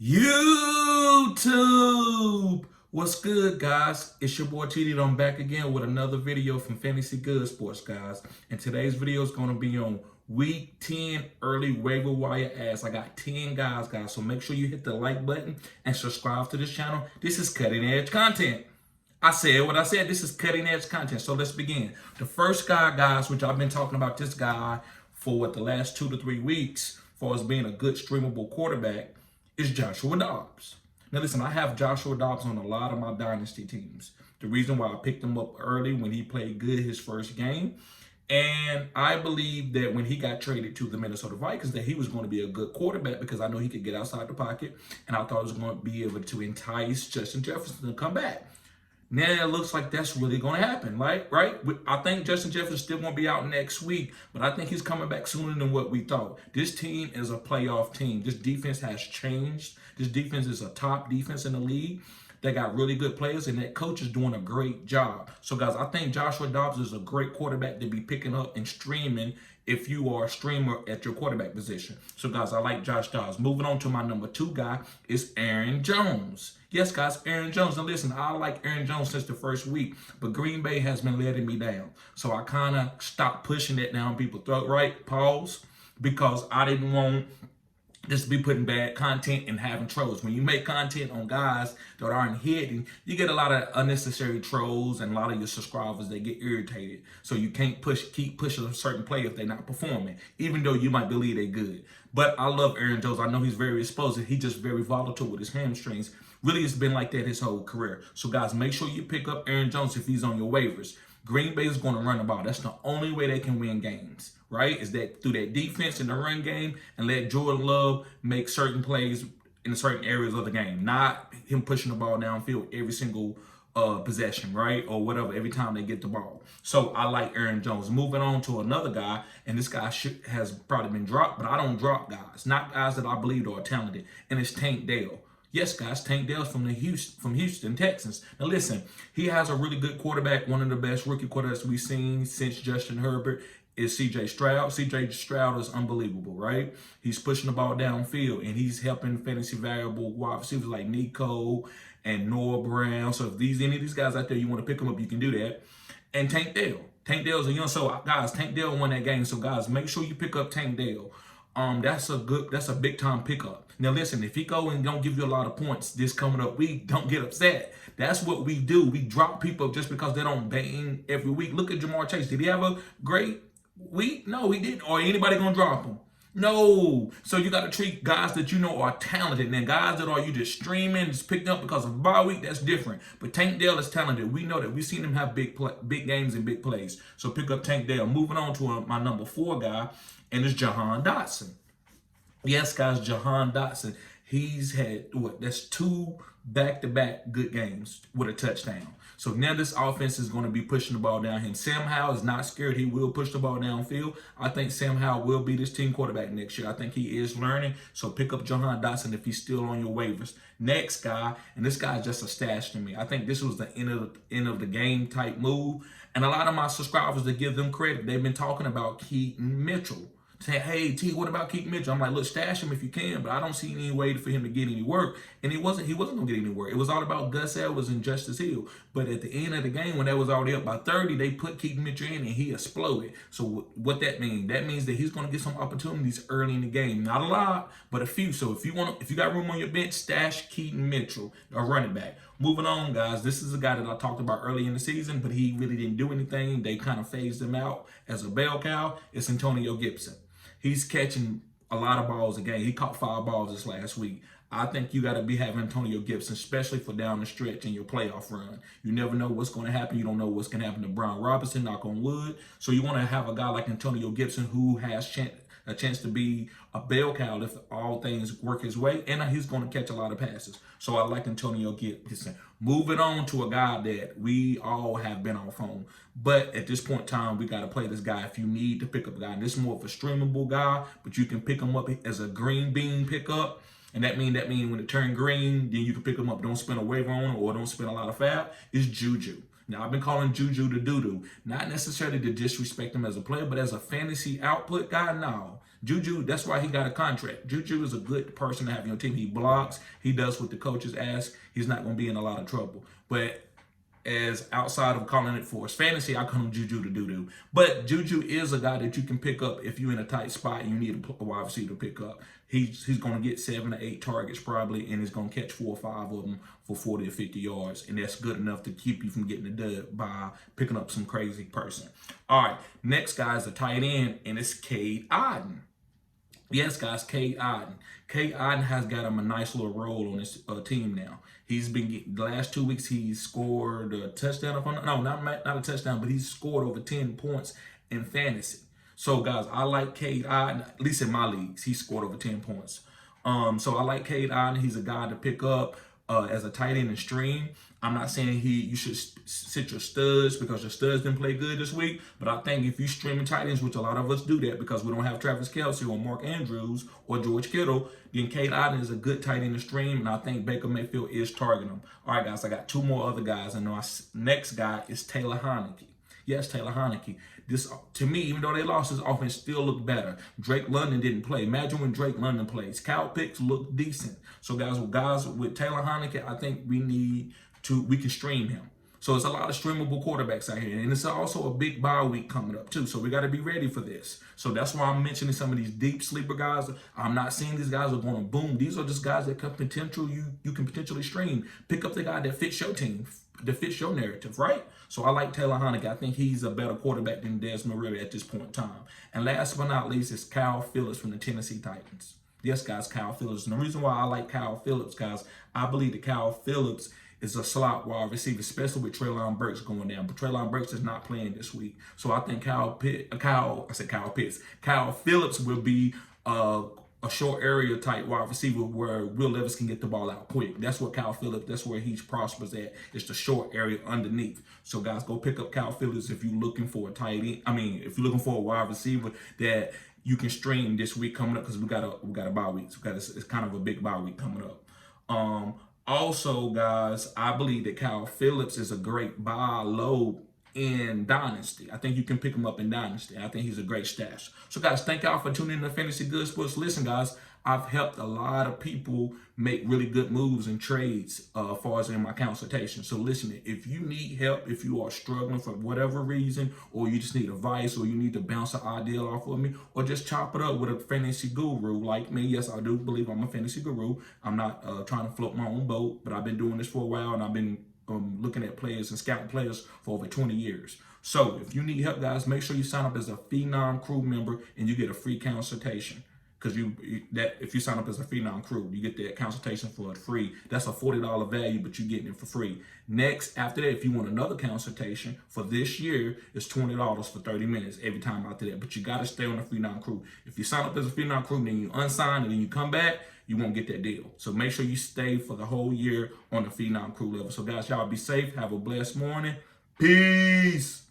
YouTube! What's good, guys? It's your boy TD. I'm back again with another video from Fantasy Good Sports, guys. And today's video is going to be on Week 10 early waiver wire ads. I got 10 guys. So make sure you hit the like button and subscribe to this channel. This is cutting edge content. I said what I said. This is cutting edge content. So let's begin. The first guy, guys, which I've been talking about this guy for the last 2 to 3 weeks for us being a good streamable quarterback, is Joshua Dobbs. Now listen, I have Joshua Dobbs on a lot of my dynasty teams. The reason why I picked him up early when he played good his first game, and I believe that when he got traded to the Minnesota Vikings that he was going to be a good quarterback because I know he could get outside the pocket, and I thought he was going to be able to entice Justin Jefferson to come back. Now it looks like that's really going to happen, right? I think Justin Jefferson's still going to be out next week, but I think he's coming back sooner than what we thought. This team is a playoff team. This defense has changed. This defense is a top defense in the league. They got really good players, and that coach is doing a great job. So, guys, I think Joshua Dobbs is a great quarterback to be picking up and streaming if you are a streamer at your quarterback position. So, guys, I like Josh Dobbs. Moving on to my number 2 guy is Aaron Jones. Yes, guys, Aaron Jones. Now, listen, I like Aaron Jones since the first week, but Green Bay has been letting me down. So I kind of stopped pushing that down people's throat, right? Pause. Because I didn't want just be putting bad content and having trolls. When you make content on guys that aren't hitting, you get a lot of unnecessary trolls and a lot of your subscribers that get irritated. So you can't keep pushing a certain player if they're not performing, even though you might believe they're good. But I love Aaron Jones. I know he's very explosive. He's just very volatile with his hamstrings. Really, it's been like that his whole career. So guys, make sure you pick up Aaron Jones if he's on your waivers. Green Bay is going to run the ball. That's the only way they can win games, right? Is that through that defense in the run game and let Jordan Love make certain plays in certain areas of the game, not him pushing the ball downfield every single possession, right? Or whatever, every time they get the ball. So I like Aaron Jones. Moving on to another guy, and this guy has probably been dropped, but I don't drop guys, not guys that I believe are talented, and it's Tank Dell. Yes, guys, Tank Dell's from Houston, Texans. Now listen, he has a really good quarterback. One of the best rookie quarterbacks we've seen since Justin Herbert is C.J. Stroud. C.J. Stroud is unbelievable, right? He's pushing the ball downfield, and he's helping fantasy valuable wide receivers like Nico and Noah Brown. So if any of these guys out there, you want to pick them up, you can do that. And Tank Dell. Tank Dell's a young, so guys, Tank Dell won that game. So guys, make sure you pick up Tank Dell. That's a big time pickup. Now listen, if he go and don't give you a lot of points this coming up week, don't get upset. That's what we do. We drop people just because they don't bang every week. Look at Jamar Chase. Did he have a great week? No, he didn't. Or anybody gonna drop him? No. So you got to treat guys that you know are talented. And guys that are you just streaming, just picked up because of bye week, that's different. But Tank Dell is talented. We know that. We've seen him have big games and big plays. So pick up Tank Dell. Moving on to my number 4 guy, and it's Jahan Dotson. Yes, guys, Jahan Dotson. He's had, that's 2 back-to-back good games with a touchdown. So now this offense is going to be pushing the ball down him. Sam Howell is not scared. He will push the ball downfield. I think Sam Howell will be this team quarterback next year. I think he is learning. So pick up Jahan Dotson if he's still on your waivers. Next guy, and this guy's just a stash to me. I think this was the end of the game type move. And a lot of my subscribers, to give them credit, they've been talking about Keaton Mitchell. Say, hey, T, what about Keaton Mitchell? I'm like, look, stash him if you can, but I don't see any way for him to get any work. And he wasn't going to get any work. It was all about Gus Edwards and Justice Hill. But at the end of the game, when they was already up by 30, they put Keaton Mitchell in and he exploded. So what that means? That means that he's going to get some opportunities early in the game. Not a lot, but a few. So if you got room on your bench, stash Keaton Mitchell, a running back. Moving on, guys, this is a guy that I talked about early in the season, but he really didn't do anything. They kind of phased him out as a bell cow. It's Antonio Gibson. He's catching a lot of balls a game. He caught 5 balls this last week. I think you got to be having Antonio Gibson, especially for down the stretch in your playoff run. You never know what's going to happen. You don't know what's going to happen to Brian Robinson, knock on wood. So you want to have a guy like Antonio Gibson who has a chance to be a bell cow if all things work his way, and he's going to catch a lot of passes. So I like Antonio Gibson. Moving on to a guy that we all have been off on, but at this point in time, we got to play this guy if you need to pick up a guy. And this is more of a streamable guy, but you can pick him up as a green bean pickup. And that mean when it turn green, then you can pick him up. Don't spend a waiver on him or don't spend a lot of fab. It's Juju. Now, I've been calling Juju the doo-doo. Not necessarily to disrespect him as a player, but as a fantasy output guy, no. Juju, that's why he got a contract. Juju is a good person to have on your team. He blocks. He does what the coaches ask. He's not going to be in a lot of trouble. But as outside of calling it for his fantasy, I call him Juju to doo-doo. But Juju is a guy that you can pick up if you're in a tight spot and you need a wide receiver to pick up. He's going to get 7 to 8 targets probably, and he's going to catch 4 or 5 of them for 40 or 50 yards. And that's good enough to keep you from getting the dub by picking up some crazy person. All right, next guy is a tight end, and it's Cade Otton. Yes, guys, Cade Otton. Cade Otton has got him a nice little role on his team now. He's been getting, the last 2 weeks, he's scored a touchdown. Not a touchdown, but he's scored over 10 points in fantasy. So, guys, I like Cade Otton, at least in my leagues. He scored over 10 points. So I like Cade Otton. He's a guy to pick up as a tight end and stream. I'm not saying you should sit your studs because your studs didn't play good this week, but I think if you streaming tight ends, which a lot of us do that because we don't have Travis Kelce or Mark Andrews or George Kittle, then Cade Otton is a good tight end to stream, and I think Baker Mayfield is targeting him. All right, guys, I got 2 more other guys, and my next guy is Taylor Heinicke. Yes, Taylor Heinicke. This, to me, even though they lost, his offense still looked better. Drake London didn't play. Imagine when Drake London plays. Kyle Pitts looked decent. So, guys, with Taylor Heinicke, I think we can stream him. So it's a lot of streamable quarterbacks out here. And it's also a big bye week coming up, too. So we got to be ready for this. So that's why I'm mentioning some of these deep sleeper guys. I'm not saying these guys are going to boom. These are just guys that you can potentially stream. Pick up the guy that fits your team, that fits your narrative, right? So I like Taylor Heinicke. I think he's a better quarterback than Desmond Ridder at this point in time. And last but not least is Kyle Phillips from the Tennessee Titans. Yes, guys, Kyle Phillips. And the reason why I like Kyle Phillips, guys, I believe that Kyle Phillips is a slot wide receiver, especially with Treylon Burks going down. But Treylon Burks is not playing this week. So I think Kyle Phillips will be a short area type wide receiver where Will Levis can get the ball out quick. That's what Kyle Phillips, that's where he prospers at. It's the short area underneath. So guys, go pick up Kyle Phillips if you're looking for a tight end. If you're looking for a wide receiver that you can stream this week coming up, because we got a bye week. It's kind of a big bye week coming up. Also, guys, I believe that Kyle Phillips is a great buy low in Dynasty. I think you can pick him up in Dynasty. I think he's a great stash. So, guys, thank y'all for tuning in to Fantasy Good Sports. Listen, guys, I've helped a lot of people make really good moves and trades as far as in my consultation. So listen, if you need help, if you are struggling for whatever reason, or you just need advice, or you need to bounce an idea off of me, or just chop it up with a fantasy guru like me. Yes, I do believe I'm a fantasy guru. I'm not trying to float my own boat, but I've been doing this for a while, and I've been looking at players and scouting players for over 20 years. So if you need help, guys, make sure you sign up as a Phenom Crew member and you get a free consultation. Because if you sign up as a Phenom Crew, you get that consultation for free. That's a $40 value, but you're getting it for free. Next, after that, if you want another consultation for this year, it's $20 for 30 minutes every time after that. But you got to stay on the Phenom Crew. If you sign up as a Phenom Crew, then you unsign and then you come back, you won't get that deal. So make sure you stay for the whole year on the Phenom Crew level. So guys, y'all be safe. Have a blessed morning. Peace.